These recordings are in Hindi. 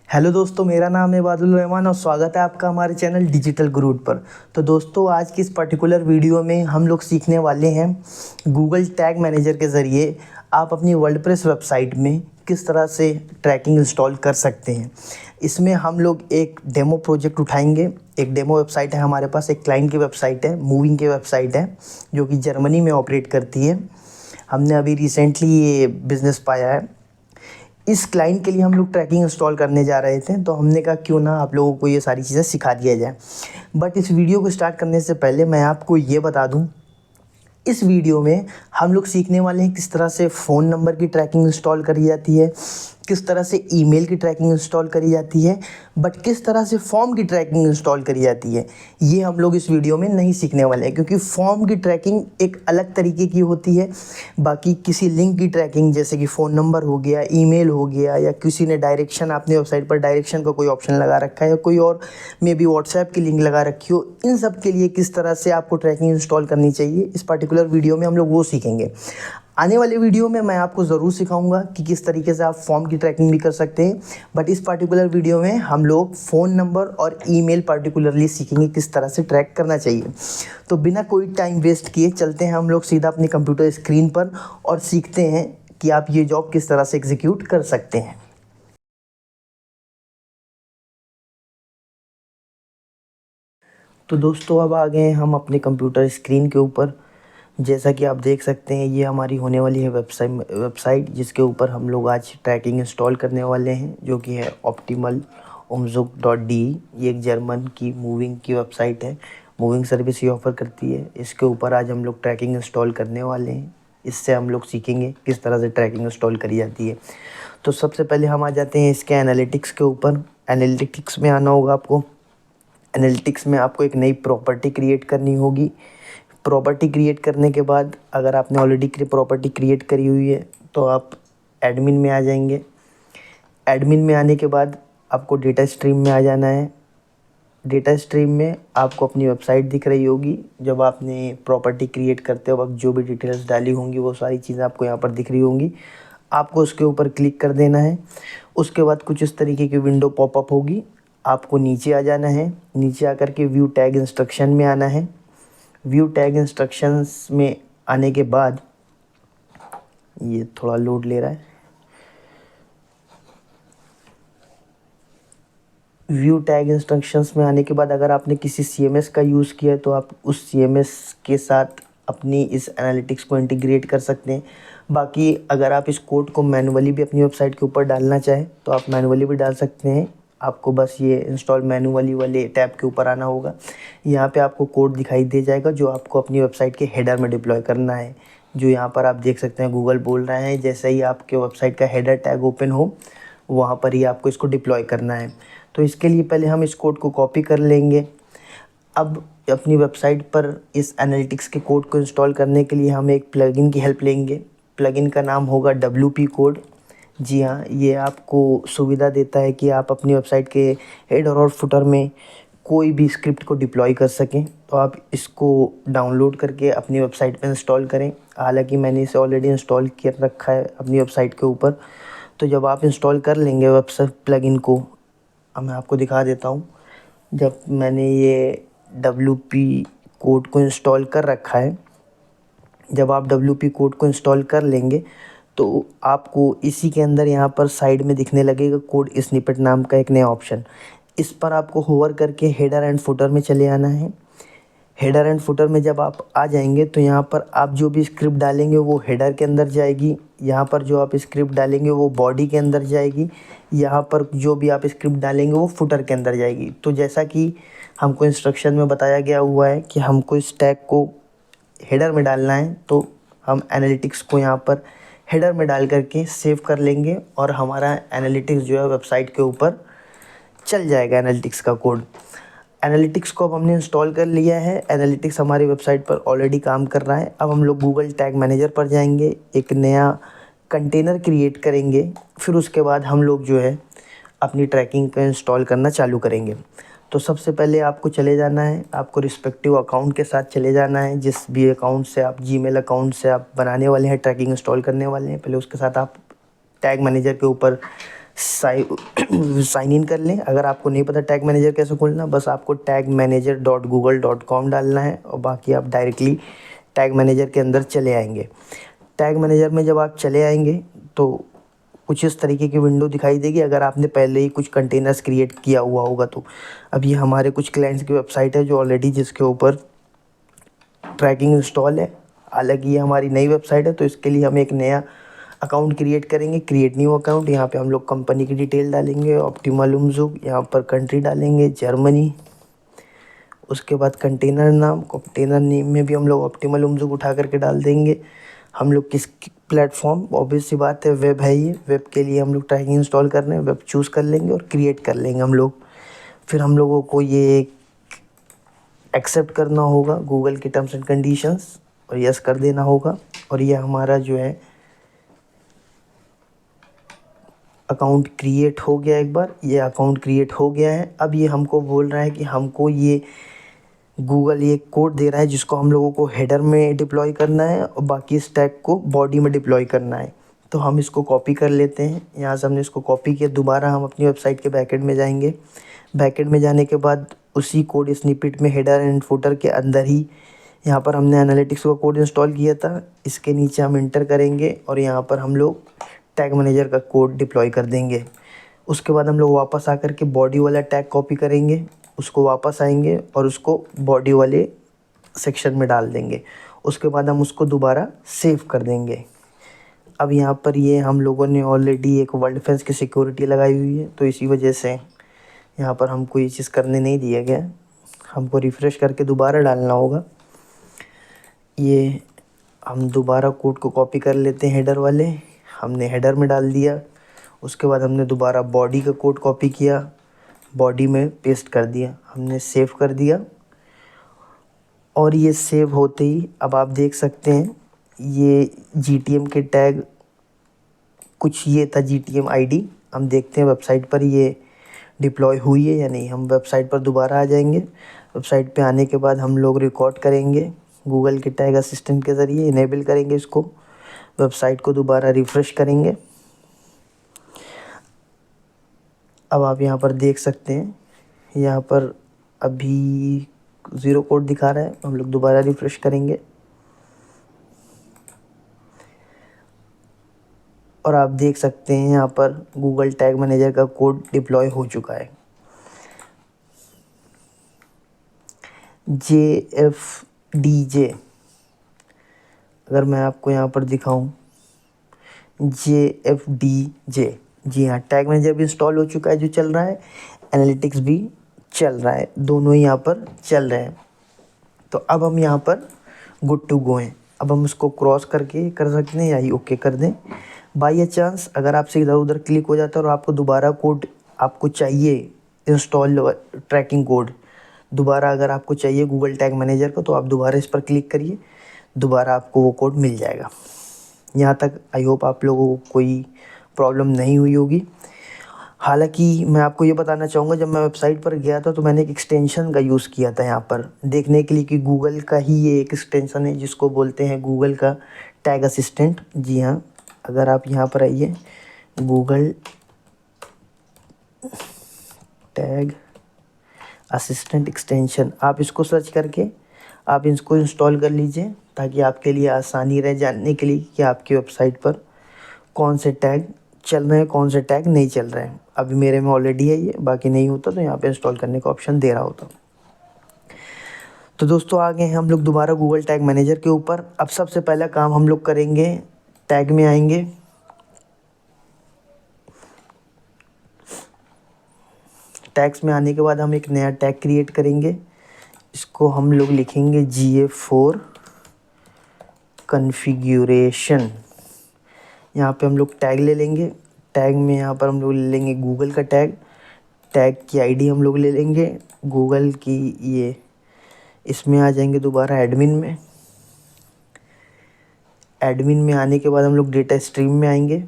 हेलो दोस्तों, मेरा नाम है वादुल रहमान और स्वागत है आपका हमारे चैनल डिजिटल गुरूट पर। तो दोस्तों, आज की इस पर्टिकुलर वीडियो में हम लोग सीखने वाले हैं गूगल टैग मैनेजर के ज़रिए आप अपनी वर्डप्रेस वेबसाइट में किस तरह से ट्रैकिंग इंस्टॉल कर सकते हैं। इसमें हम लोग एक डेमो प्रोजेक्ट उठाएंगे। एक डेमो वेबसाइट है हमारे पास, एक क्लाइंट की वेबसाइट है, मूविंग की वेबसाइट है जो कि जर्मनी में ऑपरेट करती है। हमने अभी रिसेंटली ये बिज़नेस पाया है। इस क्लाइंट के लिए हम लोग ट्रैकिंग इंस्टॉल करने जा रहे थे, तो हमने कहा क्यों ना आप लोगों को ये सारी चीज़ें सिखा दिया जाए। बट इस वीडियो को स्टार्ट करने से पहले मैं आपको ये बता दूं, इस वीडियो में हम लोग सीखने वाले हैं किस तरह से फ़ोन नंबर की ट्रैकिंग इंस्टॉल करी जाती है, किस तरह से ईमेल की ट्रैकिंग इंस्टॉल करी जाती है, बट किस तरह से फॉर्म की ट्रैकिंग इंस्टॉल करी जाती है ये हम लोग इस वीडियो में नहीं सीखने वाले हैं। क्योंकि फॉर्म की ट्रैकिंग एक अलग तरीके की होती है, बाकी किसी लिंक की ट्रैकिंग जैसे कि फ़ोन नंबर हो गया, ईमेल हो गया, या किसी ने डायरेक्शन, आपने वेबसाइट पर डायरेक्शन का कोई ऑप्शन लगा रखा है, या कोई और मे बी व्हाट्सएप की लिंक लगा रखी हो, इन सब के लिए किस तरह से आपको ट्रैकिंग इंस्टॉल करनी चाहिए, इस पर्टिकुलर वीडियो में हम लोग वो सीखेंगे। आने वाले वीडियो में मैं आपको ज़रूर सिखाऊंगा कि किस तरीके से आप फॉर्म की ट्रैकिंग भी कर सकते हैं। बट इस पर्टिकुलर वीडियो में हम लोग फ़ोन नंबर और ईमेल पर्टिकुलरली सीखेंगे किस तरह से ट्रैक करना चाहिए। तो बिना कोई टाइम वेस्ट किए चलते हैं हम लोग सीधा अपने कंप्यूटर स्क्रीन पर और सीखते हैं कि आप ये जॉब किस तरह से एग्जीक्यूट कर सकते हैं। तो दोस्तों, अब आ गए हैं हम अपने कंप्यूटर स्क्रीन के ऊपर। जैसा कि आप देख सकते हैं, ये हमारी होने वाली है वेबसाइट जिसके ऊपर हम लोग आज ट्रैकिंग इंस्टॉल करने वाले हैं, जो कि है ऑप्टिमल umzug.de। ये एक जर्मन की मूविंग की वेबसाइट है, मूविंग सर्विस ये ऑफ़र करती है। इसके ऊपर आज हम लोग ट्रैकिंग इंस्टॉल करने वाले हैं। इससे हम लोग सीखेंगे किस तरह से ट्रैकिंग इंस्टॉल करी जाती है। तो सबसे पहले हम आ जाते हैं इसके एनालिटिक्स के ऊपर। एनालिटिक्स में आना होगा आपको। एनालिटिक्स में आपको एक नई प्रॉपर्टी क्रिएट करनी होगी। प्रॉपर्टी क्रिएट करने के बाद, अगर आपने ऑलरेडी प्रॉपर्टी क्रिएट करी हुई है तो आप एडमिन में आ जाएंगे। एडमिन में आने के बाद आपको डेटा स्ट्रीम में आ जाना है। डेटा स्ट्रीम में आपको अपनी वेबसाइट दिख रही होगी। जब आपने प्रॉपर्टी क्रिएट करते वक्त जो भी डिटेल्स डाली होंगी वो सारी चीज़ें आपको यहाँ पर दिख रही होंगी। आपको उसके ऊपर क्लिक कर देना है। उसके बाद कुछ इस तरीके की विंडो पॉपअप होगी। आपको नीचे आ जाना है। नीचे आकर के व्यू टैग इंस्ट्रक्शन में आना है। व्यू टैग इंस्ट्रक्शंस में आने के बाद, ये थोड़ा लोड ले रहा है। व्यू टैग इंस्ट्रक्शंस में आने के बाद अगर आपने किसी सीएमएस का यूज़ किया है तो आप उस सीएमएस के साथ अपनी इस एनालिटिक्स को इंटीग्रेट कर सकते हैं। बाकी अगर आप इस कोड को मैनुअली भी अपनी वेबसाइट के ऊपर डालना चाहें तो आप मैनुअली भी डाल सकते हैं। आपको बस ये इंस्टॉल मैनुअली वाले टैब के ऊपर आना होगा। यहाँ पे आपको कोड दिखाई दे जाएगा जो आपको अपनी वेबसाइट के हेडर में डिप्लॉय करना है। जो यहाँ पर आप देख सकते हैं गूगल बोल रहा है, जैसे ही आपके वेबसाइट का हेडर टैग ओपन हो वहाँ पर ही आपको इसको डिप्लॉय करना है। तो इसके लिए पहले हम इस कोड को कॉपी कर लेंगे। अब अपनी वेबसाइट पर इस एनालिटिक्स के कोड को इंस्टॉल करने के लिए हम एक प्लगइन की हेल्प लेंगे। प्लगइन का नाम होगा WP कोड। जी हाँ, ये आपको सुविधा देता है कि आप अपनी वेबसाइट के हेडर और फुटर में कोई भी स्क्रिप्ट को डिप्लॉय कर सकें। तो आप इसको डाउनलोड करके अपनी वेबसाइट पर इंस्टॉल करें। हालांकि मैंने इसे ऑलरेडी इंस्टॉल कर रखा है अपनी वेबसाइट के ऊपर। तो जब आप इंस्टॉल कर लेंगे वेबसाइट प्लगइन को, अब मैं आपको दिखा देता हूँ। जब मैंने ये WP कोड को इंस्टॉल कर रखा है, जब आप WP कोड को इंस्टॉल कर लेंगे तो आपको इसी के अंदर यहाँ पर साइड में दिखने लगेगा कोड स्निपेट नाम का एक नया ऑप्शन। इस पर आपको होवर करके हेडर एंड फुटर में चले आना है। हेडर एंड फुटर में जब आप आ जाएंगे तो यहाँ पर आप जो भी स्क्रिप्ट डालेंगे वो हेडर के अंदर जाएगी। यहाँ पर जो आप स्क्रिप्ट डालेंगे वो बॉडी के अंदर जाएगी। यहाँ पर जो भी आप स्क्रिप्ट डालेंगे वो फुटर के अंदर जाएगी। तो जैसा कि हमको इंस्ट्रक्शन में बताया गया हुआ है कि हमको इस टैग को हेडर में डालना है, तो हम एनालिटिक्स को यहाँ पर हेडर में डाल करके सेव कर लेंगे और हमारा एनालिटिक्स जो है वेबसाइट के ऊपर चल जाएगा। एनालिटिक्स का कोड, एनालिटिक्स को अब हमने इंस्टॉल कर लिया है। एनालिटिक्स हमारी वेबसाइट पर ऑलरेडी काम कर रहा है। अब हम लोग गूगल टैग मैनेजर पर जाएंगे, एक नया कंटेनर क्रिएट करेंगे। फिर उसके बाद हम लोग जो है अपनी ट्रैकिंग को इंस्टॉल करना चालू करेंगे। तो सबसे पहले आपको चले जाना है, आपको रिस्पेक्टिव अकाउंट के साथ चले जाना है। जिस भी अकाउंट से आप, जीमेल अकाउंट से आप बनाने वाले हैं, ट्रैकिंग इंस्टॉल करने वाले हैं, पहले उसके साथ आप टैग मैनेजर के ऊपर साइन इन कर लें। अगर आपको नहीं पता टैग मैनेजर कैसे खोलना, बस आपको tagmanager.google.com डालना है और बाकी आप डायरेक्टली टैग मैनेजर के अंदर चले आएंगे। टैग मैनेजर में जब आप चले आएंगे तो कुछ इस तरीके की विंडो दिखाई देगी। अगर आपने पहले ही कुछ कंटेनर्स क्रिएट किया हुआ होगा तो अब ये हमारे कुछ क्लाइंट्स की वेबसाइट है जो ऑलरेडी जिसके ऊपर ट्रैकिंग इंस्टॉल है। हालांकि ये हमारी नई वेबसाइट है तो इसके लिए हम एक नया अकाउंट क्रिएट करेंगे, क्रिएट न्यू अकाउंट। यहाँ पे हम लोग कंपनी की डिटेल डालेंगे, ऑप्टिमल उमजुग, यहाँ पर कंट्री डालेंगे जर्मनी। उसके बाद कंटेनर नाम, कंटेनर नेम में भी हम लोग ऑप्टिमल उमजुग उठा करके डाल देंगे। हम लोग किस प्लेटफॉर्म, ऑब्वियस सी बात है वेब है ये, वेब के लिए हम लोग ट्रैकिंग इंस्टॉल कर रहे हैं, वेब चूज़ कर लेंगे और क्रिएट कर लेंगे हम लोग। फिर हम लोगों को ये एक्सेप्ट करना होगा गूगल की टर्म्स एंड कंडीशंस और यस कर देना होगा। और ये हमारा जो है अकाउंट क्रिएट हो गया। एक बार ये अकाउंट क्रिएट हो गया है, अब ये हमको बोल रहा है कि हमको ये गूगल ये कोड दे रहा है जिसको हम लोगों को हेडर में डिप्लॉय करना है और बाकी स्टैक को बॉडी में डिप्लॉय करना है। तो हम इसको कॉपी कर लेते हैं। यहाँ से हमने इसको कॉपी किया। दोबारा हम अपनी वेबसाइट के बैकएंड में जाएंगे। बैकएंड में जाने के बाद उसी कोड स्निपेट में हेडर एंड फुटर के अंदर ही यहाँ पर हमने एनालिटिक्स का कोड इंस्टॉल किया था, इसके नीचे हम इंटर करेंगे और यहाँ पर हम लोग टैग मैनेजर का कोड डिप्लॉय कर देंगे। उसके बाद हम लोग वापस आकर के बॉडी वाला टैग कॉपी करेंगे, उसको वापस आएंगे और उसको बॉडी वाले सेक्शन में डाल देंगे। उसके बाद हम उसको दोबारा सेव कर देंगे। अब यहाँ पर ये हम लोगों ने ऑलरेडी एक वर्ल्ड फेंस की सिक्योरिटी लगाई हुई है तो इसी वजह से यहाँ पर हमको ये चीज़ करने नहीं दिया गया। हमको रिफ़्रेश करके दोबारा डालना होगा। ये हम दोबारा कोड को कॉपी कर लेते हैं हेडर वाले, हमने हेडर में डाल दिया। उसके बाद हमने दोबारा बॉडी का कोड कॉपी किया, बॉडी में पेस्ट कर दिया, हमने सेव कर दिया। और ये सेव होते ही अब आप देख सकते हैं ये GTM के टैग कुछ ये था GTM ID। हम देखते हैं वेबसाइट पर ये डिप्लॉय हुई है या नहीं। हम वेबसाइट पर दोबारा आ जाएंगे। वेबसाइट पे आने के बाद हम लोग रिकॉर्ड करेंगे गूगल के टैग असिस्टेंट के ज़रिए, इनेबल करेंगे इसको। वेबसाइट को दोबारा रिफ़्रेश करेंगे। अब आप यहाँ पर देख सकते हैं यहाँ पर अभी 0 कोड दिखा रहा है। हम लोग दोबारा रिफ़्रेश करेंगे और आप देख सकते हैं यहाँ पर गूगल टैग मैनेजर का कोड डिप्लॉय हो चुका है। JFDJ अगर मैं आपको यहाँ पर दिखाऊं, JFDJ, जी हाँ, टैग मैनेजर भी इंस्टॉल हो चुका है जो चल रहा है, एनालिटिक्स भी चल रहा है, दोनों ही यहाँ पर चल रहे हैं। तो अब हम यहाँ पर गुड टू गो हैं। अब हम इसको क्रॉस करके कर सकते हैं या ही ओके कर दें। बाई चांस अगर आपसे इधर उधर क्लिक हो जाता है और आपको दोबारा कोड आपको चाहिए, इंस्टॉल ट्रैकिंग कोड दोबारा अगर आपको चाहिए गूगल टैग मैनेजर का, तो आप दोबारा इस पर क्लिक करिए, दोबारा आपको वो कोड मिल जाएगा। यहाँ तक आई होप आप लोगों को कोई प्रॉब्लम नहीं हुई होगी। हालांकि मैं आपको ये बताना चाहूँगा, जब मैं वेबसाइट पर गया था तो मैंने एक एक्सटेंशन का यूज़ किया था यहाँ पर देखने के लिए कि गूगल का ही ये एक एक्सटेंशन है जिसको बोलते हैं गूगल का टैग असिस्टेंट। जी हाँ, अगर आप यहाँ पर आइए, गूगल टैग असिस्टेंट एक्सटेंशन, आप इसको सर्च करके आप इसको इंस्टॉल कर लीजिए ताकि आपके लिए आसानी रहे जानने के लिए कि आपकी वेबसाइट पर कौन से टैग चल रहे हैं, कौन से टैग नहीं चल रहे हैं। अभी मेरे में ऑलरेडी है ये, बाकी नहीं होता तो यहाँ पे इंस्टॉल करने का ऑप्शन दे रहा होता। तो दोस्तों आ गए हैं हम लोग दोबारा गूगल टैग मैनेजर के ऊपर। अब सबसे पहला काम हम लोग करेंगे, टैग में आएंगे, टैग्स में आने के बाद हम एक नया टैग क्रिएट करेंगे। इसको हम लोग लिखेंगे GA4 कॉन्फ़िगरेशन। यहाँ पे हम लोग टैग ले लेंगे। टैग में यहाँ पर हम लोग ले लेंगे गूगल का टैग, टैग की ID हम लोग ले लेंगे गूगल की। ये इसमें आ जाएंगे दोबारा एडमिन में। एडमिन में आने के बाद हम लोग डेटा स्ट्रीम में आएंगे।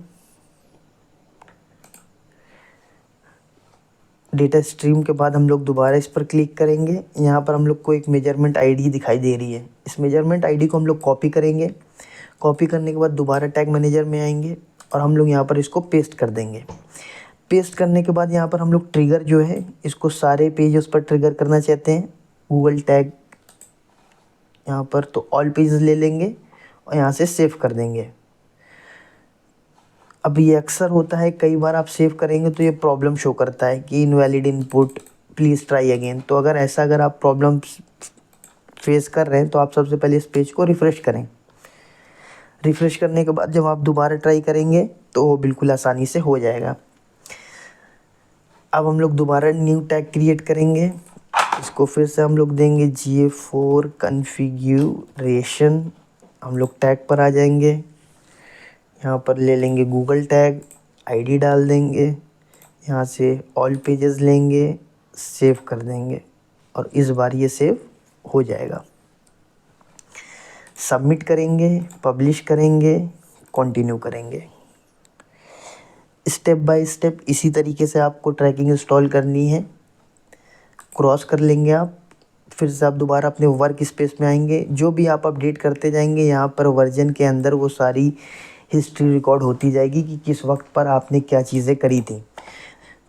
डेटा स्ट्रीम के बाद हम लोग दोबारा इस पर क्लिक करेंगे। यहाँ पर हम लोग को एक मेजरमेंट ID दिखाई दे रही है। इस मेजरमेंट ID को हम लोग कॉपी करेंगे। कॉपी करने के बाद दोबारा टैग मैनेजर में आएंगे और हम लोग यहाँ पर इसको पेस्ट कर देंगे। पेस्ट करने के बाद यहाँ पर हम लोग ट्रिगर जो है इसको सारे पेजेस पर ट्रिगर करना चाहते हैं, गूगल टैग यहाँ पर, तो ऑल पेजेस ले लेंगे और यहाँ से सेव कर देंगे। अब ये अक्सर होता है, कई बार आप सेव करेंगे तो ये प्रॉब्लम शो करता है कि invalid input, please try again. तो अगर आप प्रॉब्लम फेस कर रहे हैं तो आप सबसे पहले इस पेज को रिफ़्रेश करें। रिफ़्रेश करने के बाद जब आप दोबारा ट्राई करेंगे तो वो बिल्कुल आसानी से हो जाएगा। अब हम लोग दोबारा न्यू टैग क्रिएट करेंगे, इसको फिर से हम लोग देंगे GA4 कॉन्फ़िगरेशन। हम लोग टैग पर आ जाएंगे, यहाँ पर ले लेंगे गूगल टैग, आईडी डाल देंगे, यहाँ से ऑल पेजेस लेंगे, सेव कर देंगे और इस बार ये सेव हो जाएगा। सबमिट करेंगे, पब्लिश करेंगे, कंटिन्यू करेंगे। स्टेप बाय स्टेप इसी तरीके से आपको ट्रैकिंग इंस्टॉल करनी है। क्रॉस कर लेंगे आप, फिर से आप दोबारा अपने वर्क स्पेस में आएंगे। जो भी आप अपडेट करते जाएंगे यहाँ पर वर्जन के अंदर वो सारी हिस्ट्री रिकॉर्ड होती जाएगी कि किस वक्त पर आपने क्या चीज़ें करी थी।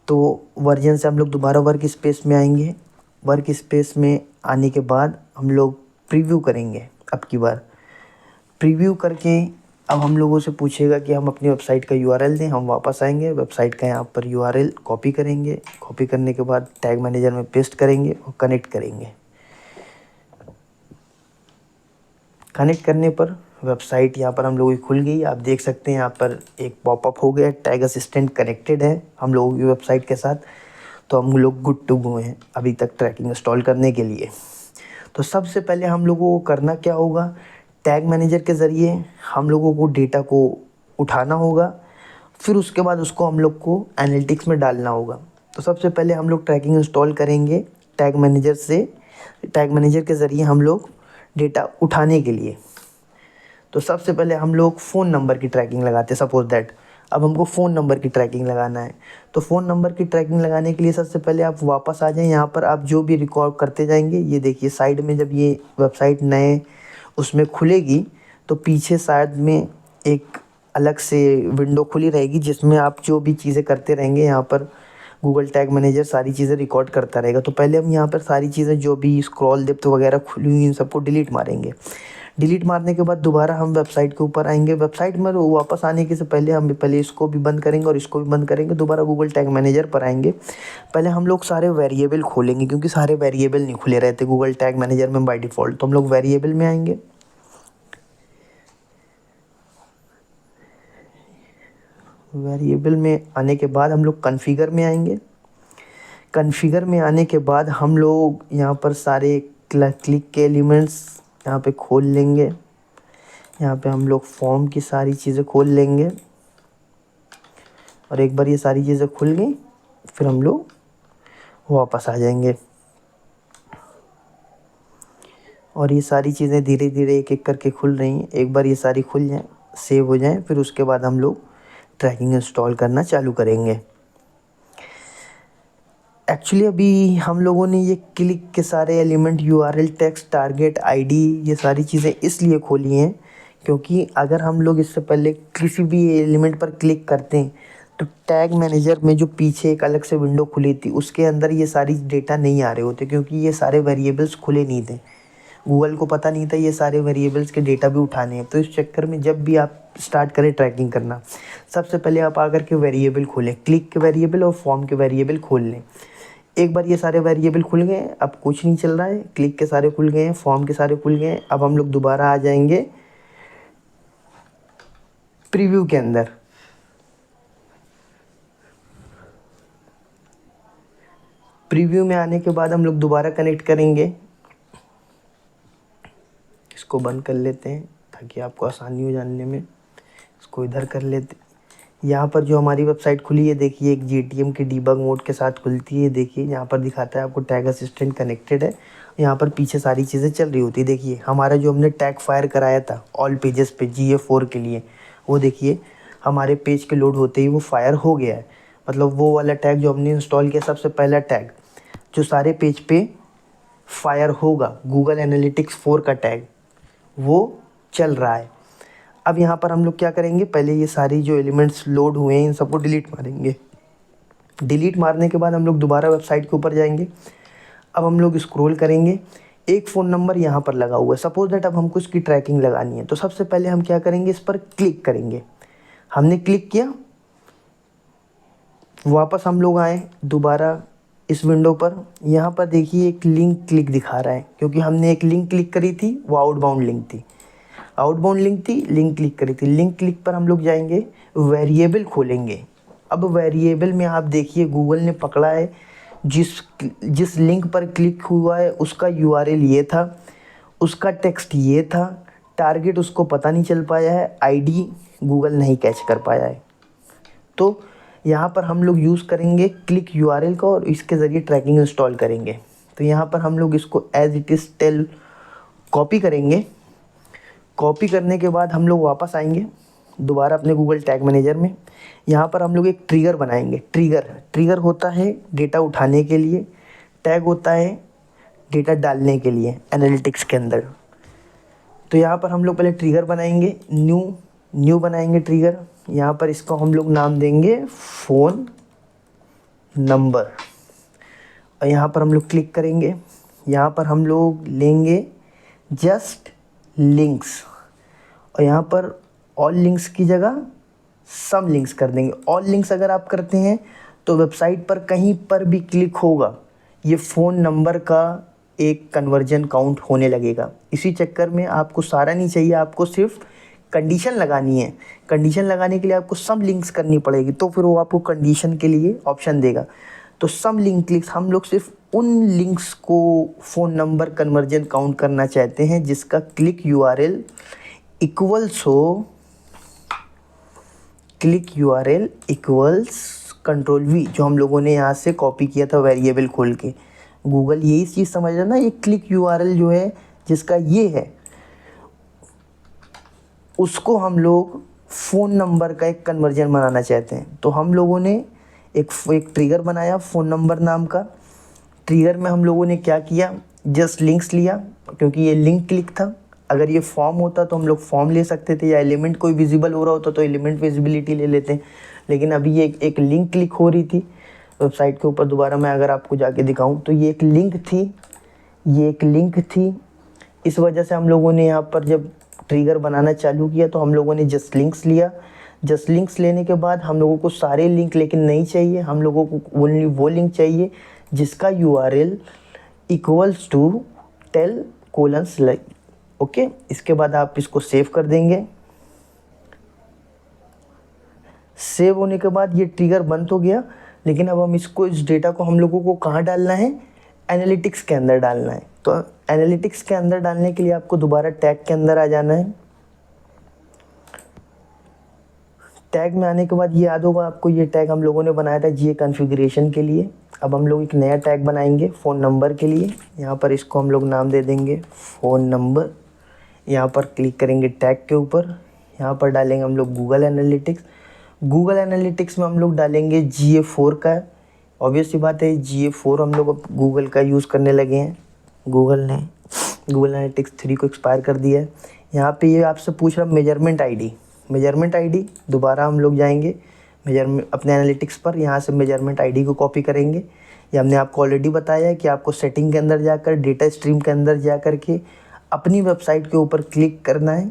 तो वर्जन से हम लोग दोबारा वर्क स्पेस में आएंगे। वर्क स्पेस में आने के बाद हम लोग प्रीव्यू करेंगे। अब की बार प्रीव्यू करके अब हम लोगों से पूछेगा कि हम अपनी वेबसाइट का URL दें। हम वापस आएंगे, वेबसाइट का यहाँ पर URL कॉपी करेंगे। कॉपी करने के बाद टैग मैनेजर में पेस्ट करेंगे और कनेक्ट करेंगे। कनेक्ट करने पर वेबसाइट यहाँ पर हम लोगों की खुल गई। आप देख सकते हैं यहाँ पर एक पॉपअप हो गया, टैग असिस्टेंट कनेक्टेड है हम लोगों की वेबसाइट के साथ। तो हम लोग गुड टू गो हैं अभी तक ट्रैकिंग इंस्टॉल करने के लिए। तो सबसे पहले हम लोगों को करना क्या होगा, टैग मैनेजर के ज़रिए हम लोगों को डेटा को उठाना होगा, फिर उसके बाद उसको हम लोग को एनालिटिक्स में डालना होगा। तो सबसे पहले हम लोग ट्रैकिंग इंस्टॉल करेंगे टैग मैनेजर से। टैग मैनेजर के ज़रिए हम लोग डेटा उठाने के लिए, तो सबसे पहले हम लोग फ़ोन नंबर की ट्रैकिंग लगाते हैं। सपोज़ दैट अब हमको फ़ोन नंबर की ट्रैकिंग लगाना है। तो फ़ोन नंबर की ट्रैकिंग लगाने के लिए सबसे पहले आप वापस आ जाएँ। यहाँ पर आप जो भी रिकॉर्ड करते जाएंगे, ये देखिए साइड में जब ये वेबसाइट नए उसमें खुलेगी तो पीछे साइड में एक अलग से विंडो खुली रहेगी जिसमें आप जो भी चीज़ें करते रहेंगे यहाँ पर गूगल टैग मैनेजर सारी चीज़ें रिकॉर्ड करता रहेगा। तो पहले हम यहाँ पर सारी चीज़ें जो भी स्क्रॉल डेप्थ वगैरह खुली हुई इन सबको डिलीट मारेंगे। डिलीट मारने के बाद दोबारा हम वेबसाइट के ऊपर आएंगे। वेबसाइट में वापस आने के से पहले हम पहले इसको भी बंद करेंगे और इसको भी बंद करेंगे। दोबारा गूगल टैग मैनेजर पर आएंगे। पहले हम लोग सारे वेरिएबल खोलेंगे क्योंकि सारे वेरिएबल नहीं खुले रहते गूगल टैग मैनेजर में बाय डिफ़ॉल्ट। तो हम लोग वेरिएबल में आएंगे। वेरिएबल में आने के बाद हम लोग कॉन्फ़िगर में आएंगे। कॉन्फ़िगर में आने के बाद हम लोग यहाँ पर सारे क्लिक के एलिमेंट्स यहाँ पे खोल लेंगे। यहाँ पे हम लोग फॉर्म की सारी चीज़ें खोल लेंगे और एक बार ये सारी चीज़ें खुल गई फिर हम लोग वापस आ जाएंगे और ये सारी चीज़ें धीरे धीरे एक एक करके खुल रही हैं। एक बार ये सारी खुल जाएँ, सेव हो जाएँ, फिर उसके बाद हम लोग ट्रैकिंग इंस्टॉल करना चालू करेंगे। एक्चुअली अभी हम लोगों ने ये क्लिक के सारे element URL text target ID ये सारी चीज़ें इसलिए खोली हैं क्योंकि अगर हम लोग इससे पहले किसी भी एलिमेंट पर क्लिक करते हैं तो टैग मैनेजर में जो पीछे एक अलग से विंडो खुली थी उसके अंदर ये सारी डेटा नहीं आ रहे होते क्योंकि ये सारे वेरिएबल्स खुले नहीं थे। गूगल को पता नहीं था ये सारे वेरिएबल्स के डेटा भी उठाने हैं। तो इस चक्कर में जब भी आप स्टार्ट करें ट्रैकिंग करना, सबसे पहले आप आकर के वेरिएबल खोलें, क्लिक के वेरिएबल और फॉर्म के वेरिएबल खोल लें। एक बार ये सारे वेरिएबल खुल गए, अब कुछ नहीं चल रहा है, क्लिक के सारे खुल गए हैं, फॉर्म के सारे खुल गए हैं। अब हम लोग दोबारा आ जाएंगे प्रीव्यू के अंदर। प्रीव्यू में आने के बाद हम लोग दोबारा कनेक्ट करेंगे। इसको बंद कर लेते हैं ताकि आपको आसानी हो जानने में। इसको इधर कर लेते। यहाँ पर जो हमारी वेबसाइट खुली है देखिए, एक GTM के डीबग मोड के साथ खुलती है। देखिए यहाँ पर दिखाता है आपको टैग असिस्टेंट कनेक्टेड है। यहाँ पर पीछे सारी चीज़ें चल रही होती है। देखिए हमारा जो हमने टैग फायर कराया था ऑल पेजेस पे GA4 के लिए, वो देखिए हमारे पेज के लोड होते ही वो फायर हो गया है। मतलब वो वाला टैग जो हमने इंस्टॉल किया, सबसे पहला टैग जो सारे पेज पे फायर होगा, गूगल एनालिटिक्स 4 का टैग, वो चल रहा है। अब यहाँ पर हम लोग क्या करेंगे, पहले ये सारी जो एलिमेंट्स लोड हुए हैं इन सबको डिलीट मारेंगे। डिलीट मारने के बाद हम लोग दोबारा वेबसाइट के ऊपर जाएंगे। अब हम लोग स्क्रॉल करेंगे, एक फ़ोन नंबर यहाँ पर लगा हुआ है। सपोज दैट अब हमको इसकी ट्रैकिंग लगानी है, तो सबसे पहले हम क्या करेंगे, इस पर क्लिक करेंगे। हमने क्लिक किया, वापस हम लोग आए दोबारा इस विंडो पर। यहाँ पर देखिए एक लिंक क्लिक दिखा रहा है, क्योंकि हमने एक लिंक क्लिक करी थी, वो आउटबाउंड लिंक थी। आउटबाउंड लिंक थी, लिंक क्लिक करी थी। लिंक क्लिक पर हम लोग जाएंगे, वेरिएबल खोलेंगे। अब वेरिएबल में आप देखिए गूगल ने पकड़ा है, जिस लिंक पर क्लिक हुआ है उसका यूआरएल ये था, उसका टेक्स्ट ये था, टारगेट उसको पता नहीं चल पाया है, आईडी गूगल नहीं कैच कर पाया है। तो यहाँ पर हम लोग यूज़ करेंगे क्लिक यूआरएल का और इसके ज़रिए ट्रैकिंग इंस्टॉल करेंगे। तो यहाँ पर हम लोग इसको as it is tail copy करेंगे। कॉपी करने के बाद हम लोग वापस आएंगे दोबारा अपने गूगल टैग मैनेजर में। यहाँ पर हम लोग एक ट्रिगर बनाएंगे। ट्रिगर होता है डेटा उठाने के लिए, टैग होता है डेटा डालने के लिए एनालिटिक्स के अंदर। तो यहाँ पर हम लोग पहले ट्रिगर बनाएंगे, न्यू बनाएंगे ट्रिगर। यहाँ पर इसको हम लोग नाम देंगे फ़ोन नंबर, और यहाँ पर हम लोग क्लिक करेंगे। यहाँ पर हम लोग लेंगे जस्ट लिंक्स, और यहाँ पर ऑल लिंक्स की जगह सम लिंक्स कर देंगे। ऑल लिंक्स अगर आप करते हैं तो वेबसाइट पर कहीं पर भी क्लिक होगा, ये फ़ोन नंबर का एक कन्वर्जन काउंट होने लगेगा। इसी चक्कर में आपको सारा नहीं चाहिए, आपको सिर्फ कंडीशन लगानी है। कंडीशन लगाने के लिए आपको सम लिंक्स करनी पड़ेगी, तो फिर वो आपको कंडीशन के लिए ऑप्शन देगा। तो सम लिंक क्लिक्स, हम लोग सिर्फ उन लिंक्स को फ़ोन नंबर कन्वर्जन काउंट करना चाहते हैं जिसका क्लिक यूआरएल इक्वल्स हो, क्लिक यूआरएल इक्वल्स कंट्रोल-V, जो हम लोगों ने यहाँ से कॉपी किया था वेरिएबल खोल के। गूगल यही चीज़ समझ रहा ना, ये क्लिक यूआरएल जो है जिसका ये है, उसको हम लोग फ़ोन नंबर का एक कन्वर्जन बनाना चाहते हैं। तो हम लोगों ने एक ट्रिगर बनाया फ़ोन नंबर नाम का। ट्रिगर में हम लोगों ने क्या किया, जस्ट लिंक्स लिया, क्योंकि ये लिंक क्लिक था। अगर ये फॉर्म होता तो हम लोग फॉर्म ले सकते थे, या एलिमेंट कोई विजिबल हो रहा होता तो एलिमेंट विजिबिलिटी ले लेते हैं। लेकिन अभी ये एक लिंक क्लिक हो रही थी वेबसाइट के ऊपर। दोबारा मैं अगर आपको जाके दिखाऊं तो ये एक लिंक थी, इस वजह से हम लोगों ने यहाँ पर जब ट्रिगर बनाना चालू किया तो हम लोगों ने जस्ट लिंक्स लिया। जस्ट लिंक्स लेने के बाद हम लोगों को सारे लिंक लेकिन नहीं चाहिए, हम लोगों को ओनली वो लिंक चाहिए जिसका URL equals to tail colons like. Okay, इसके बाद आप इसको सेव कर देंगे। सेव होने के बाद ये ट्रिगर बंद हो गया, लेकिन अब हम इसको, इस डेटा को हम लोगों को कहाँ डालना है, एनालिटिक्स के अंदर डालना है। तो एनालिटिक्स के अंदर डालने के लिए आपको दोबारा टैग के अंदर आ जाना है। टैग में आने के बाद ये याद होगा आपको, ये टैग हम लोगों ने बनाया था जीए कॉन्फ़िगरेशन के लिए। अब हम लोग एक नया टैग बनाएंगे फ़ोन नंबर के लिए। यहाँ पर इसको हम लोग नाम दे देंगे फ़ोन नंबर। यहाँ पर क्लिक करेंगे टैग के ऊपर, यहाँ पर डालेंगे हम लोग गूगल एनालिटिक्स। गूगल एनालिटिक्स में हम लोग डालेंगे GA4 का। ऑब्वियस सी बात है, GA4 हम लोग अब गूगल का यूज़ करने लगे हैं। गूगल ने गूगल एनालिटिक्स 3 को एक्सपायर कर दिया है। यहाँ पे ये आपसे पूछ रहा मेजरमेंट आईडी। दोबारा हम लोग जाएंगे मेजरमेंट अपने एनालिटिक्स पर, यहाँ से मेजरमेंट आईडी को कॉपी करेंगे। ये हमने आपको ऑलरेडी बताया है कि आपको सेटिंग के अंदर जाकर, डेटा स्ट्रीम के अंदर जा कर के अपनी वेबसाइट के ऊपर क्लिक करना है।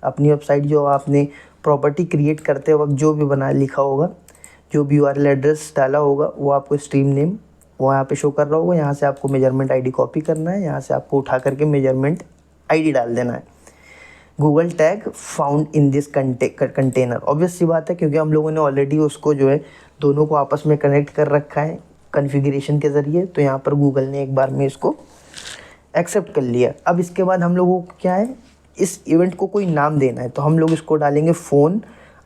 अपनी वेबसाइट जो आपने प्रॉपर्टी क्रिएट करते वक्त जो भी बना लिखा होगा, जो भी यूआरएल एड्रेस डाला होगा, वो आपको स्ट्रीम नेम वो यहाँ पे शो कर रहा होगा। यहाँ से आपको मेजरमेंट आईडी कॉपी करना है, यहाँ से आपको उठा करके मेजरमेंट आईडी डाल देना है। Google tag found in this container. Obvious सी बात है, क्योंकि हम लोगों ने ऑलरेडी उसको जो है दोनों को आपस में कनेक्ट कर रखा है कॉन्फ़िगरेशन के ज़रिए। तो यहाँ पर गूगल ने एक बार में इसको एक्सेप्ट कर लिया। अब इसके बाद हम लोगों को क्या है, इस इवेंट को कोई नाम देना है। तो हम लोग इसको डालेंगे फ़ोन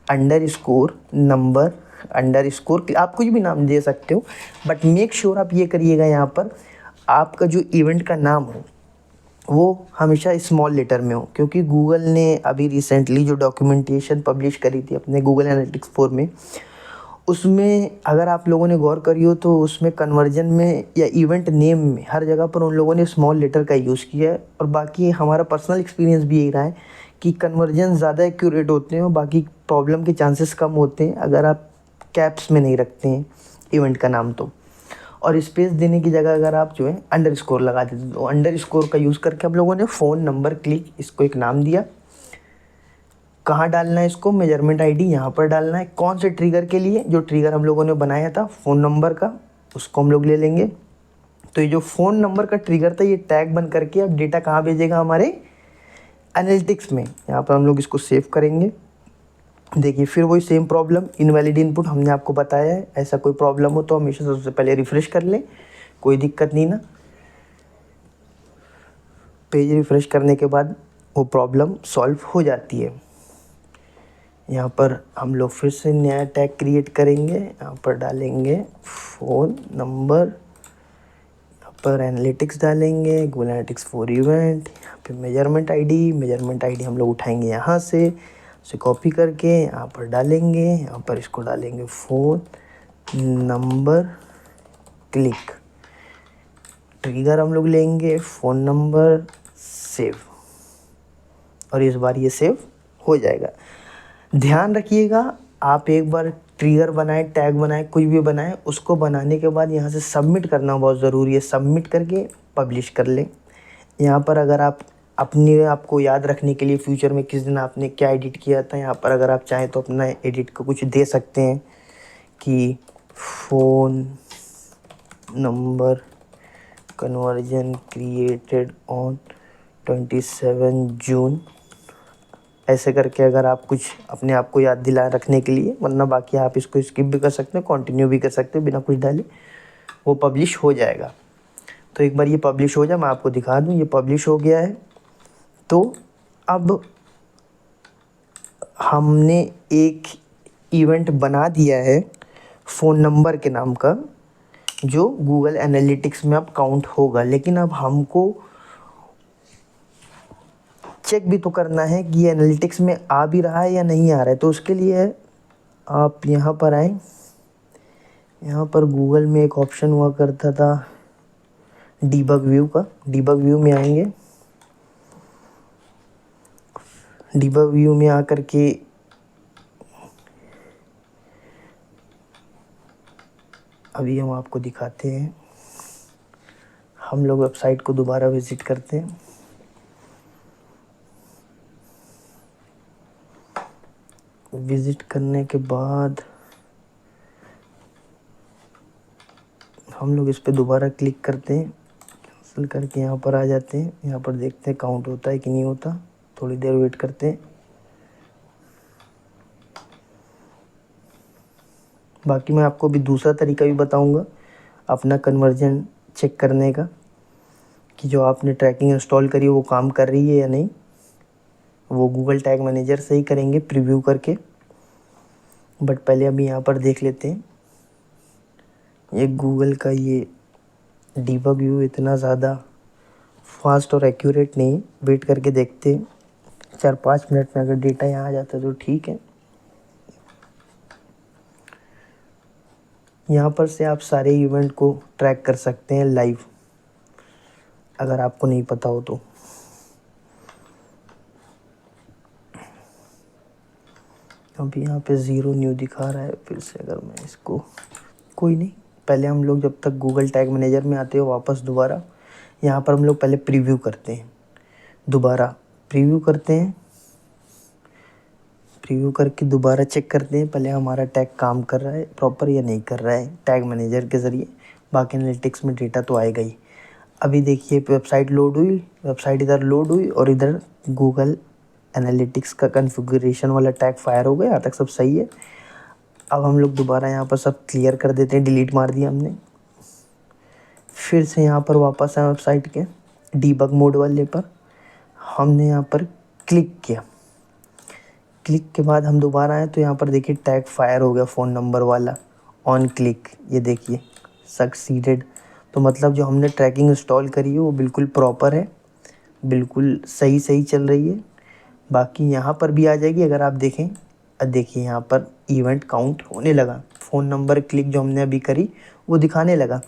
अंडरस्कोर नंबर अंडरस्कोर। आप कुछ भी नाम दे सकते हो, बट मेक श्योर आप ये करिएगा यहाँ पर आपका जो इवेंट का नाम हो वो हमेशा स्मॉल लेटर में हो। क्योंकि गूगल ने अभी रिसेंटली जो डॉक्यूमेंटेशन पब्लिश करी थी अपने गूगल एनालिटिक्स 4 में, उसमें अगर आप लोगों ने गौर करी हो तो उसमें कन्वर्जन में या इवेंट नेम में हर जगह पर उन लोगों ने स्मॉल लेटर का यूज़ किया है। और बाकी हमारा पर्सनल एक्सपीरियंस भी यही रहा है कि कन्वर्जन ज़्यादा एक्यूरेट होते हैं और बाकी प्रॉब्लम के चांसेस कम होते हैं अगर आप कैप्स में नहीं रखते हैं इवेंट का नाम तो। और स्पेस देने की जगह अगर आप जो है अंडरस्कोर लगा देते तो अंडरस्कोर का यूज़ करके हम लोगों ने फ़ोन नंबर क्लिक इसको एक नाम दिया। कहाँ डालना है इसको, मेजरमेंट आईडी यहाँ पर डालना है। कौन से ट्रिगर के लिए, जो ट्रिगर हम लोगों ने बनाया था फ़ोन नंबर का, उसको हम लोग ले लेंगे। तो ये जो फ़ोन नंबर का ट्रिगर था ये टैग बन करके अब डेटा कहाँ भेजेगा, हमारे एनालिटिक्स में। यहाँ पर हम लोग इसको सेव करेंगे। देखिए फिर वही सेम प्रॉब्लम, इनवैलिड इनपुट हमने आपको बताया है। ऐसा कोई प्रॉब्लम हो तो हमेशा सबसे पहले रिफ़्रेश कर लें, कोई दिक्कत नहीं ना। पेज रिफ़्रेश करने के बाद वो प्रॉब्लम सॉल्व हो जाती है। यहाँ पर हम लोग फिर से नया टैग क्रिएट करेंगे। यहाँ पर डालेंगे फ़ोन नंबर, यहाँ पर एनालिटिक्स डालेंगे, गूगल एनालिटिक्स फॉर इवेंट। यहाँ पे मेजरमेंट आईडी हम लोग उठाएंगे यहाँ से, उसे कॉपी करके यहाँ पर डालेंगे। यहाँ पर इसको डालेंगे फ़ोन नंबर क्लिक। ट्रिगर हम लोग लेंगे फ़ोन नंबर, सेव, और इस बार ये सेव हो जाएगा। ध्यान रखिएगा, आप एक बार ट्रिगर बनाए, टैग बनाए, कुछ भी बनाए, उसको बनाने के बाद यहाँ से सबमिट करना बहुत ज़रूरी है। सबमिट करके पब्लिश कर लें। यहाँ पर अगर आप अपने आपको याद रखने के लिए फ्यूचर में किस दिन आपने क्या एडिट किया था, यहाँ पर अगर आप चाहें तो अपना एडिट का कुछ दे सकते हैं कि phone number conversion created on 27 जून, ऐसे करके अगर आप कुछ अपने आप को याद दिला रखने के लिए। वरना बाकी आप इसको स्किप भी कर सकते हैं, कंटिन्यू भी कर सकते हैं बिना कुछ डाले, वो पब्लिश हो जाएगा। तो एक बार ये पब्लिश हो जाए, मैं आपको दिखा दूँ, ये पब्लिश हो गया है। तो अब हमने एक इवेंट बना दिया है फ़ोन नंबर के नाम का, जो गूगल एनालिटिक्स में अब काउंट होगा। लेकिन अब हमको चेक भी तो करना है कि ये एनालिटिक्स में आ भी रहा है या नहीं आ रहा है। तो उसके लिए आप यहाँ पर आएँ। यहाँ पर गूगल में एक ऑप्शन हुआ करता था डीबग व्यू का, डीबग व्यू में आएंगे। डीबग व्यू में आकर के अभी हम आपको दिखाते हैं। हम लोग वेबसाइट को दोबारा विज़िट करते हैं। विज़िट करने के बाद हम लोग इस पे दोबारा क्लिक करते हैं, कैंसिल करके यहाँ पर आ जाते हैं। यहाँ पर देखते हैं काउंट होता है कि नहीं होता, थोड़ी देर वेट करते हैं। बाकी मैं आपको अभी दूसरा तरीका भी बताऊंगा अपना कन्वर्जन चेक करने का, कि जो आपने ट्रैकिंग इंस्टॉल करी है वो काम कर रही है या नहीं। वो गूगल टैग मैनेजर से ही करेंगे प्रीव्यू करके। बट पहले अभी यहाँ पर देख लेते हैं। ये गूगल का ये डीबग व्यू इतना ज़्यादा फास्ट और एक्यूरेट नहीं, वेट करके देखते हैं। 4-5 मिनट में अगर डेटा यहाँ आ जाता है तो ठीक है। यहाँ पर से आप सारे इवेंट को ट्रैक कर सकते हैं लाइव, अगर आपको नहीं पता हो तो। अभी यहाँ पे 0 न्यू दिखा रहा है। फिर से अगर मैं इसको, कोई नहीं, पहले हम लोग जब तक गूगल टैग मैनेजर में आते हो वापस दोबारा यहाँ पर हम लोग पहले प्रीव्यू करते हैं। दोबारा प्रीव्यू करते हैं, प्रीव्यू करके दोबारा चेक करते हैं पहले हमारा टैग काम कर रहा है प्रॉपर या नहीं कर रहा है टैग मैनेजर के ज़रिए। बाकी एनालिटिक्स में डेटा तो आएगा ही। अभी देखिए वेबसाइट लोड हुई, वेबसाइट इधर लोड हुई और इधर गूगल एनालिटिक्स का कॉन्फ़िगरेशन वाला टैग फायर हो गया। यहाँ तक सब सही है। अब हम लोग दोबारा यहाँ पर सब क्लियर कर देते हैं, डिलीट मार दिया हमने। फिर से यहाँ पर वापस आए वेबसाइट के डीबग मोड वाले पर, हमने यहाँ पर क्लिक किया। क्लिक के बाद हम दोबारा आए तो यहाँ पर देखिए टैग फायर हो गया फ़ोन नंबर वाला ऑन क्लिक। ये देखिए सक्सीडेड। तो मतलब जो हमने ट्रैकिंग इंस्टॉल करी है वो बिल्कुल प्रॉपर है, बिल्कुल सही चल रही है। बाकी यहाँ पर भी आ जाएगी अगर आप देखें। देखिए यहाँ पर इवेंट काउंट होने लगा, फ़ोन नंबर क्लिक जो हमने अभी करी वो दिखाने लगा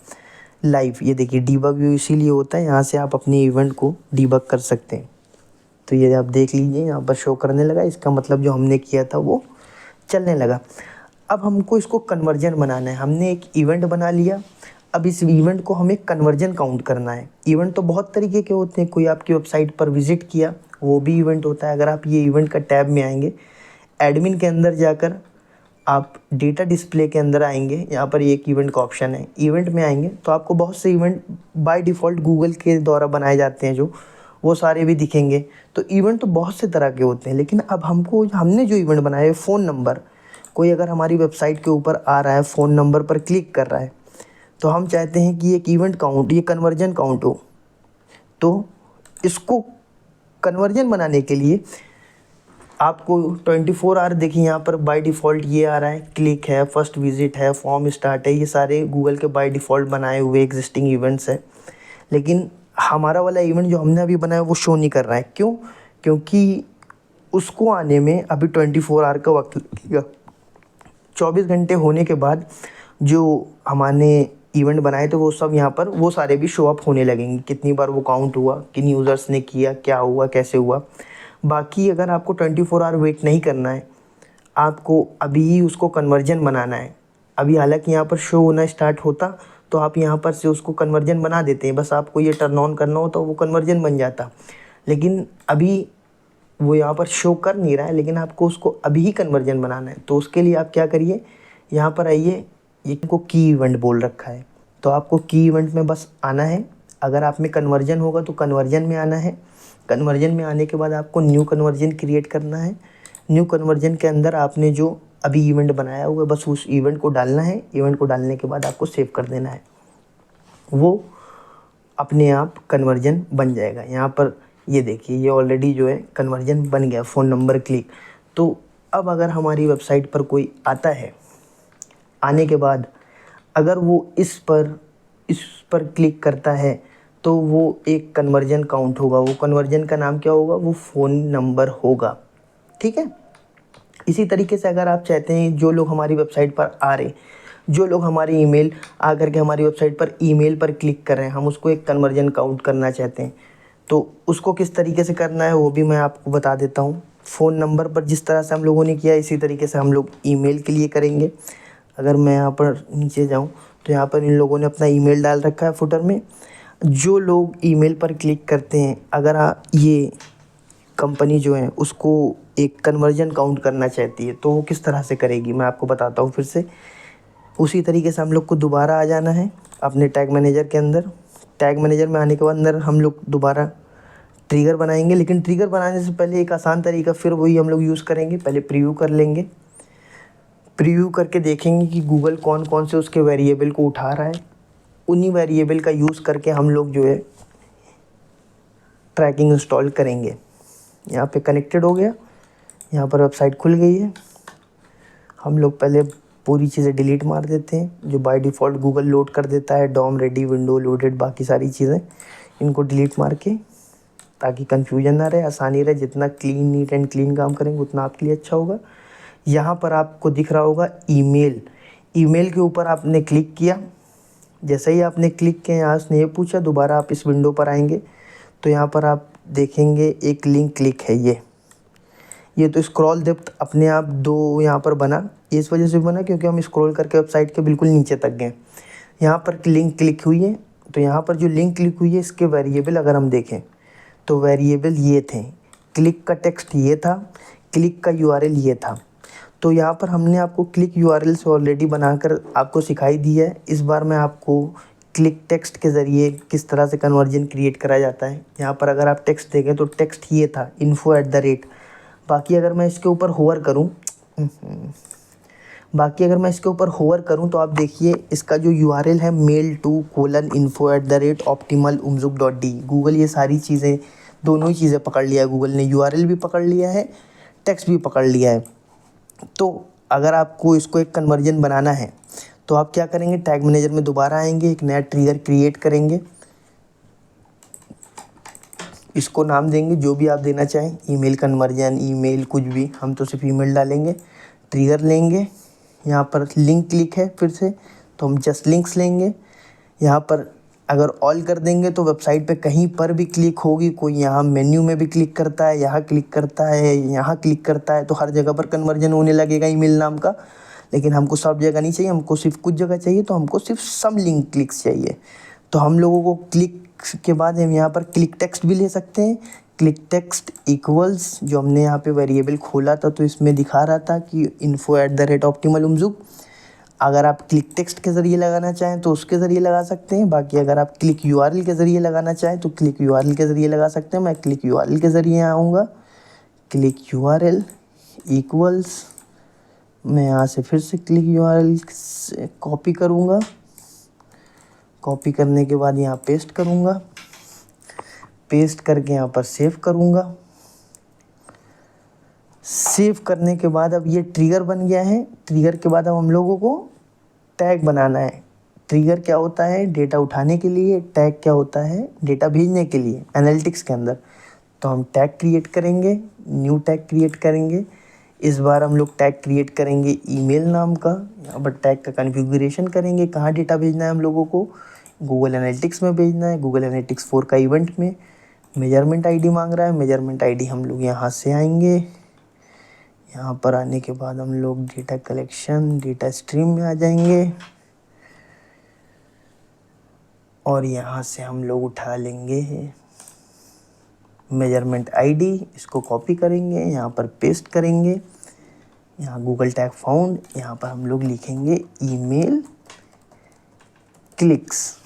लाइव। ये देखिए डीबग व्यू इसीलिए होता है, यहाँ से आप अपने इवेंट को डीबग कर सकते हैं। तो ये आप देख लीजिए यहाँ पर शो करने लगा, इसका मतलब जो हमने किया था वो चलने लगा। अब हमको इसको कन्वर्जन बनाना है। हमने एक इवेंट बना लिया, अब इस इवेंट को हमें कन्वर्जन काउंट करना है। इवेंट तो बहुत तरीके के होते हैं, कोई आपकी वेबसाइट पर विजिट किया वो भी इवेंट होता है। अगर आप ये इवेंट का टैब में आएंगे, एडमिन के अंदर जाकर आप डेटा डिस्प्ले के अंदर आएंगे, यहाँ पर एक इवेंट का ऑप्शन है, इवेंट में आएंगे तो आपको बहुत से इवेंट बाय डिफ़ॉल्ट गूगल के द्वारा बनाए जाते हैं, जो वो सारे भी दिखेंगे। तो इवेंट तो बहुत से तरह के होते हैं, लेकिन अब हमने जो इवेंट बनाया है, फ़ोन नंबर, कोई अगर हमारी वेबसाइट के ऊपर आ रहा है, फ़ोन नंबर पर क्लिक कर रहा है, तो हम चाहते हैं कि एक इवेंट काउंट, ये कन्वर्जन काउंट हो। तो इसको कन्वर्जन बनाने के लिए आपको 24 आवर, देखिए यहाँ पर बाय डिफ़ॉल्ट ये आ रहा है, क्लिक है, फर्स्ट विजिट है, फॉर्म स्टार्ट है, ये सारे गूगल के बाय डिफ़ॉल्ट बनाए हुए एग्जिस्टिंग इवेंट्स हैं। लेकिन हमारा वाला इवेंट जो हमने अभी बनाया वो शो नहीं कर रहा है। क्यों? क्योंकि उसको आने में अभी 24 आवर का वक्त लगेगा। 24 घंटे होने के बाद जो हमने इवेंट बनाए थे वो सब यहाँ पर वो सारे भी शो अप होने लगेंगे, कितनी बार वो काउंट हुआ, किन यूज़र्स ने किया, क्या हुआ, कैसे हुआ। बाकी अगर आपको 24 आवर वेट नहीं करना है, आपको अभी ही उसको कन्वर्जन बनाना है। अभी हालांकि यहाँ पर शो होना स्टार्ट होता तो आप यहाँ पर से उसको कन्वर्जन बना देते हैं, बस आपको ये टर्न ऑन करना हो तो वो कन्वर्जन बन जाता। लेकिन अभी वो यहाँ पर शो कर नहीं रहा है, लेकिन आपको उसको अभी ही कन्वर्जन बनाना है। तो उसके लिए आप क्या करिए, यहाँ पर आइए, ये को की इवेंट बोल रखा है, तो आपको की इवेंट में बस आना है। अगर आप में कन्वर्जन होगा तो कन्वर्जन में आना है। कन्वर्जन में आने के बाद आपको न्यू कन्वर्जन क्रिएट करना है। न्यू कन्वर्जन के अंदर आपने जो अभी इवेंट बनाया हुआ है बस उस इवेंट को डालना है। इवेंट को डालने के बाद आपको सेव कर देना है, वो अपने आप कन्वर्जन बन जाएगा। यहाँ पर ये देखिए, ये ऑलरेडी जो है कन्वर्जन बन गया, फ़ोन नंबर क्लिक। तो अब अगर हमारी वेबसाइट पर कोई आता है, आने के बाद अगर वो इस पर क्लिक करता है तो वो एक कन्वर्जन काउंट होगा। वो कन्वर्जन का नाम क्या होगा? वो फ़ोन नंबर होगा। ठीक है। इसी तरीके से अगर आप चाहते हैं जो लोग हमारी वेबसाइट पर आ रहे, जो लोग हमारी ईमेल आकर के हमारी वेबसाइट पर ईमेल पर क्लिक कर रहे हैं, हम उसको एक कन्वर्जन काउंट करना चाहते हैं, तो उसको किस तरीके से करना है वो भी मैं आपको बता देता हूँ। फ़ोन नंबर पर जिस तरह से हम लोगों ने किया इसी तरीके से हम लोग ईमेल के लिए करेंगे। अगर मैं यहाँ पर नीचे जाऊँ तो यहाँ पर इन लोगों ने अपना ईमेल डाल रखा है फुटर में। जो लोग ईमेल पर क्लिक करते हैं, अगर ये कंपनी जो है उसको एक कन्वर्जन काउंट करना चाहती है तो वो किस तरह से करेगी मैं आपको बताता हूँ फिर से। उसी तरीके से हम लोग को दोबारा आ जाना है अपने टैग मैनेजर के अंदर। टैग मैनेजर में आने के बाद अंदर हम लोग दोबारा ट्रिगर बनाएंगे, लेकिन ट्रिगर बनाने से पहले एक आसान तरीका फिर वही हम लोग यूज़ करेंगे। पहले प्रीव्यू कर लेंगे, प्रीव्यू करके देखेंगे कि गूगल कौन कौन से उसके वेरिएबल को उठा रहा है। उन्हीं वेरिएबल का यूज़ करके हम लोग जो है ट्रैकिंग इंस्टॉल करेंगे। यहाँ पे कनेक्टेड हो गया, यहाँ पर वेबसाइट खुल गई है। हम लोग पहले पूरी चीज़ें डिलीट मार देते हैं जो बाय डिफ़ॉल्ट गूगल लोड कर देता है, डॉम रेडी, विंडो लोडेड, बाकी सारी चीज़ें इनको डिलीट मार के, ताकि कन्फ्यूजन ना रहे, आसानी रहे। जितना क्लीन, नीट एंड क्लीन काम करेंगे उतना आपके लिए अच्छा होगा। यहाँ पर आपको दिख रहा होगा ईमेल, ईमेल के ऊपर आपने क्लिक किया। जैसे ही आपने क्लिक किया, यहाँ से ये पूछा, दोबारा आप इस विंडो पर आएंगे तो यहाँ पर आप देखेंगे एक लिंक क्लिक है। ये तो स्क्रॉल डेप्थ अपने आप 2 यहाँ पर बना, ये इस वजह से बना क्योंकि हम स्क्रॉल करके वेबसाइट के बिल्कुल नीचे तक गए। यहाँ पर लिंक क्लिक हुई है, तो यहाँ पर जो लिंक क्लिक हुई है इसके वेरिएबल अगर हम देखें तो वेरिएबल ये थे। क्लिक का टेक्स्ट ये था, क्लिक का यूआरएल ये था। तो यहाँ पर हमने आपको क्लिक यूआरएल से ऑलरेडी बनाकर आपको सिखाई दी है। इस बार मैं आपको क्लिक टेक्स्ट के ज़रिए किस तरह से कन्वर्जन क्रिएट करा जाता है। यहाँ पर अगर आप टेक्स्ट देखें तो टेक्स्ट ये था, info@। बाकी अगर मैं इसके ऊपर होवर करूँ तो आप देखिए इसका जो यूआरएल है mail2:info@optimalumzuk.de। गूगल ये सारी चीज़ें, दोनों ही चीज़ें पकड़ लिया है गूगल ने, यूआरएल भी पकड़ लिया है, टेक्स्ट भी पकड़ लिया है। तो अगर आपको इसको एक कन्वर्जन बनाना है तो आप क्या करेंगे, टैग मैनेजर में दोबारा आएंगे, एक नया ट्रिगर क्रिएट करेंगे, इसको नाम देंगे जो भी आप देना चाहें, ईमेल कन्वर्जन, ईमेल, कुछ भी, हम तो सिर्फ ईमेल डालेंगे। ट्रिगर लेंगे, यहाँ पर लिंक क्लिक है फिर से तो हम जस्ट लिंक्स लेंगे। यहाँ पर अगर ऑल कर देंगे तो वेबसाइट पे कहीं पर भी क्लिक होगी, कोई यहाँ मेन्यू में भी क्लिक करता है, यहाँ क्लिक करता है, यहाँ क्लिक करता है, तो हर जगह पर कन्वर्जन होने लगेगा ईमेल नाम का। लेकिन हमको सब जगह नहीं चाहिए, हमको सिर्फ कुछ जगह चाहिए, तो हमको सिर्फ सम लिंक क्लिक्स चाहिए। तो हम लोगों को क्लिक के बाद हम यहाँ पर क्लिक टेक्स्ट भी ले सकते हैं। क्लिक टेक्स्ट इक्वल्स, जो हमने यहाँ पे वेरिएबल खोला था तो इसमें दिखा रहा था कि info@optimalumzug। अगर आप क्लिक टेक्स्ट के ज़रिए लगाना चाहें तो उसके ज़रिए लगा सकते हैं। बाकी अगर आप क्लिक यूआरएल के ज़रिए लगाना चाहें तो क्लिक यूआरएल के ज़रिए लगा सकते हैं। मैं क्लिक यूआरएल के ज़रिए आऊँगा। क्लिक यूआरएल इक्वल्स, मैं यहाँ से फिर से क्लिक यूआरएल से कॉपी करूँगा। कॉपी करने के बाद यहाँ पेस्ट करूँगा। पेस्ट करके यहाँ पर सेव करूँगा। सेव करने के बाद अब ये ट्रिगर बन गया है। ट्रिगर के बाद अब हम लोगों को टैग बनाना है। ट्रिगर क्या होता है? डेटा उठाने के लिए। टैग क्या होता है? डेटा भेजने के लिए एनालिटिक्स के अंदर। तो हम टैग क्रिएट करेंगे, न्यू टैग क्रिएट करेंगे। इस बार हम लोग टैग क्रिएट करेंगे ईमेल नाम का। यहाँ पर टैग का कॉन्फ़िगरेशन करेंगे, कहाँ डेटा भेजना है हम लोगों को। गूगल एनालिटिक्स में भेजना है, गूगल एनालिटिक्स 4 का इवेंट में। मेजरमेंट आईडी मांग रहा है, मेजरमेंट आईडी हम लोग यहाँ से आएंगे। यहाँ पर आने के बाद हम लोग डेटा कलेक्शन, डेटा स्ट्रीम में आ जाएंगे और यहाँ से हम लोग उठा लेंगे मेजरमेंट आईडी। इसको कॉपी करेंगे, यहाँ पर पेस्ट करेंगे। यहाँ गूगल टैग फाउंड, यहाँ पर हम लोग लिखेंगे ईमेल क्लिक्स।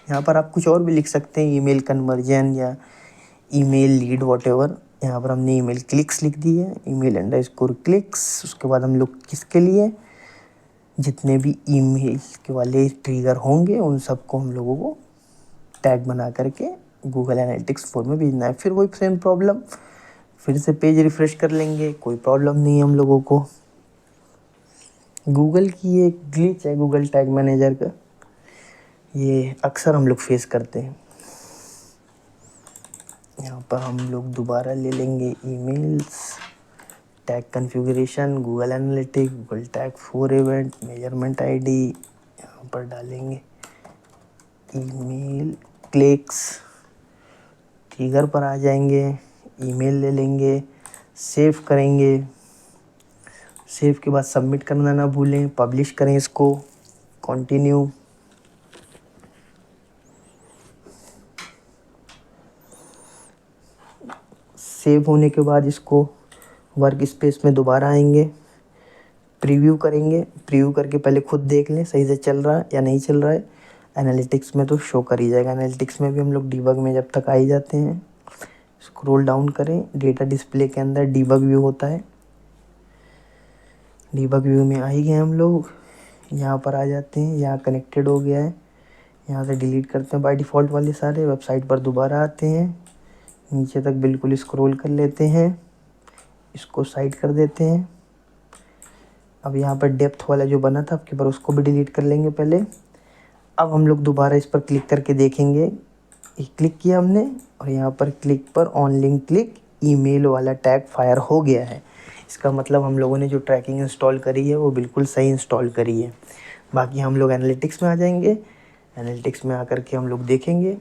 यहाँ पर आप कुछ और भी लिख सकते हैं, ईमेल कन्वर्जन या ईमेल लीड वॉटएवर। यहाँ पर हमने ईमेल क्लिक्स लिख दी है, email_clicks। उसके बाद हम लोग किसके लिए, जितने भी ईमेल के वाले ट्रिगर होंगे उन सबको हम लोगों को टैग बना करके गूगल एनालिटिक्स 4 में भेजना है। फिर वही सेम प्रॉब्लम, फिर से पेज रिफ़्रेश कर लेंगे, कोई प्रॉब्लम नहीं है हम लोगों को। गूगल की ये ग्लिच है गूगल टैग मैनेजर का, ये अक्सर हम लोग फेस करते हैं। यहाँ पर हम लोग दोबारा ले लेंगे emails, tag configuration, Google analytics, Google tag 4 event, measurement ID. यहाँ पर डालेंगे ईमेल क्लिक्स। ट्रिगर पर आ जाएंगे, ईमेल ले लेंगे, सेव करेंगे। सेव के बाद सबमिट करना ना भूलें, पब्लिश करें इसको, कंटिन्यू। सेव होने के बाद इसको वर्क स्पेस में दोबारा आएंगे, प्रीव्यू करेंगे। प्रीव्यू करके पहले खुद देख लें सही से चल रहा है या नहीं चल रहा है। एनालिटिक्स में तो शो कर ही जाएगा। एनालिटिक्स में भी हम लोग डीबग में जब तक आ ही जाते हैं, स्क्रॉल डाउन करें, डेटा डिस्प्ले के अंदर डीबग व्यू होता है। डीबग व्यू में आ ही गए हम लोग, यहाँ पर आ जाते हैं। यहाँ कनेक्टेड हो गया है, यहाँ से डिलीट करते हैं बाय डिफ़ॉल्ट वाले सारे। वेबसाइट पर दोबारा आते हैं, नीचे तक बिल्कुल स्क्रॉल कर लेते हैं, इसको साइड कर देते हैं। अब यहाँ पर डेप्थ वाला जो बना था आपके पर, उसको भी डिलीट कर लेंगे पहले। अब हम लोग दोबारा इस पर क्लिक करके देखेंगे, क्लिक किया हमने और यहाँ पर क्लिक पर ऑन लिंक क्लिक ईमेल वाला टैग फायर हो गया है। इसका मतलब हम लोगों ने जो ट्रैकिंग इंस्टॉल करी है वो बिल्कुल सही इंस्टॉल करी है। बाकी हम लोग एनालिटिक्स में आ जाएंगे। एनालिटिक्स में आकर के हम लोग देखेंगे,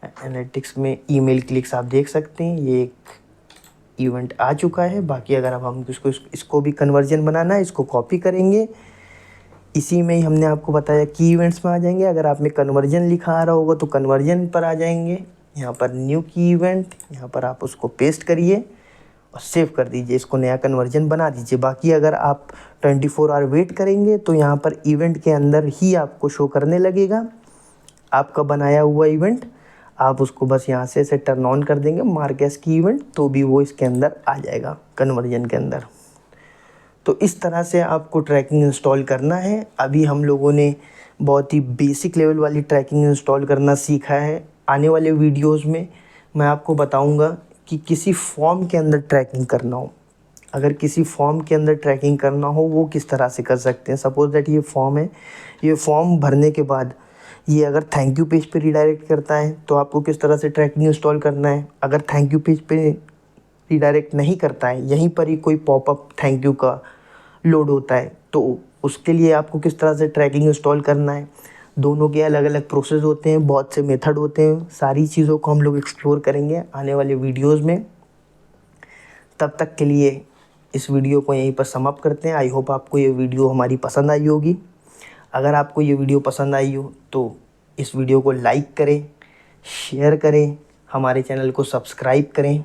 एनालिटिक्स में ईमेल क्लिक्स आप देख सकते हैं, ये एक इवेंट आ चुका है। बाकी अगर अब हम इसको भी कन्वर्जन बनाना है, इसको कॉपी करेंगे। इसी में ही हमने आपको बताया की इवेंट्स में आ जाएंगे। अगर आप में कन्वर्जन लिखा आ रहा होगा तो कन्वर्जन पर आ जाएंगे। यहाँ पर न्यू की इवेंट, यहाँ पर आप उसको पेस्ट करिए और सेव कर दीजिए, इसको नया कन्वर्जन बना दीजिए। बाकी अगर आप 24 आवर वेट करेंगे तो यहाँ पर इवेंट के अंदर ही आपको शो करने लगेगा आपका बनाया हुआ इवेंट। आप उसको बस यहाँ से टर्न ऑन कर देंगे मार्क एज की इवेंट, तो भी वो इसके अंदर आ जाएगा कन्वर्जन के अंदर। तो इस तरह से आपको ट्रैकिंग इंस्टॉल करना है। अभी हम लोगों ने बहुत ही बेसिक लेवल वाली ट्रैकिंग इंस्टॉल करना सीखा है। आने वाले वीडियोस में मैं आपको बताऊंगा कि किसी फॉर्म के अंदर ट्रैकिंग करना हो, अगर किसी फॉर्म के अंदर ट्रैकिंग करना हो वो किस तरह से कर सकते हैं। सपोज़ दैट ये फॉर्म है, ये फॉर्म भरने के बाद ये अगर थैंक यू पेज पे रिडायरेक्ट करता है तो आपको किस तरह से ट्रैकिंग इंस्टॉल करना है। अगर थैंक यू पेज पे रिडायरेक्ट नहीं करता है, यहीं पर ही कोई पॉपअप थैंक यू का लोड होता है, तो उसके लिए आपको किस तरह से ट्रैकिंग इंस्टॉल करना है। दोनों के अलग अलग प्रोसेस होते हैं, बहुत से मेथड होते हैं। सारी चीज़ों को हम लोग एक्सप्लोर करेंगे आने वाले वीडियोज़ में। तब तक के लिए इस वीडियो को यहीं पर समाप्त करते हैं। आई होप आपको ये वीडियो हमारी पसंद आई होगी। अगर आपको ये वीडियो पसंद आई हो तो इस वीडियो को लाइक करें, शेयर करें, हमारे चैनल को सब्सक्राइब करें।